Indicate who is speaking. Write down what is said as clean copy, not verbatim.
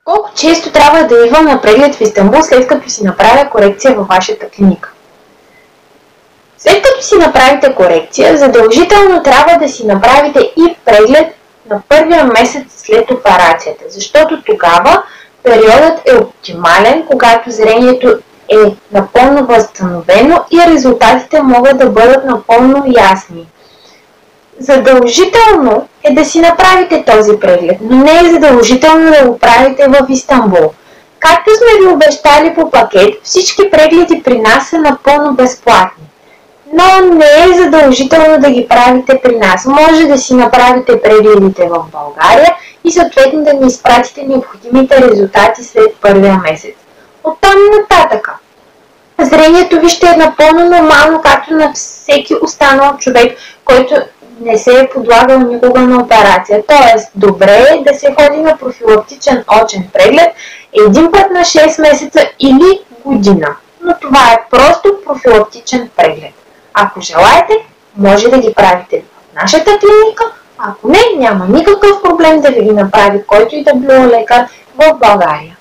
Speaker 1: Колко често трябва да идвам на преглед в Истанбул, след като си направя корекция във вашата клиника? След като си направите корекция, задължително трябва да си направите и преглед на първия месец след операцията, защото тогава периодът е оптимален, когато зрението е напълно възстановено и резултатите могат да бъдат напълно ясни. Задължително е да си направите този преглед, но не е задължително да го правите в Истанбул. Както сме ви обещали по пакет, всички прегледи при нас са напълно безплатни. Но не е задължително да ги правите при нас. Може да си направите прегледите в България и съответно да ни изпратите необходимите резултати след първия месец. Оттам нататъка. Зрението ви ще е напълно нормално, както на всеки останал човек, който не се е подлагал никога на операция. Тоест, добре е да се ходи на профилактичен очен преглед един път на 6 месеца или година. Но това е просто профилактичен преглед. Ако желаете, може да ги правите в нашата клиника, ако не, няма никакъв проблем да ви ги направи който и да било лекар в България.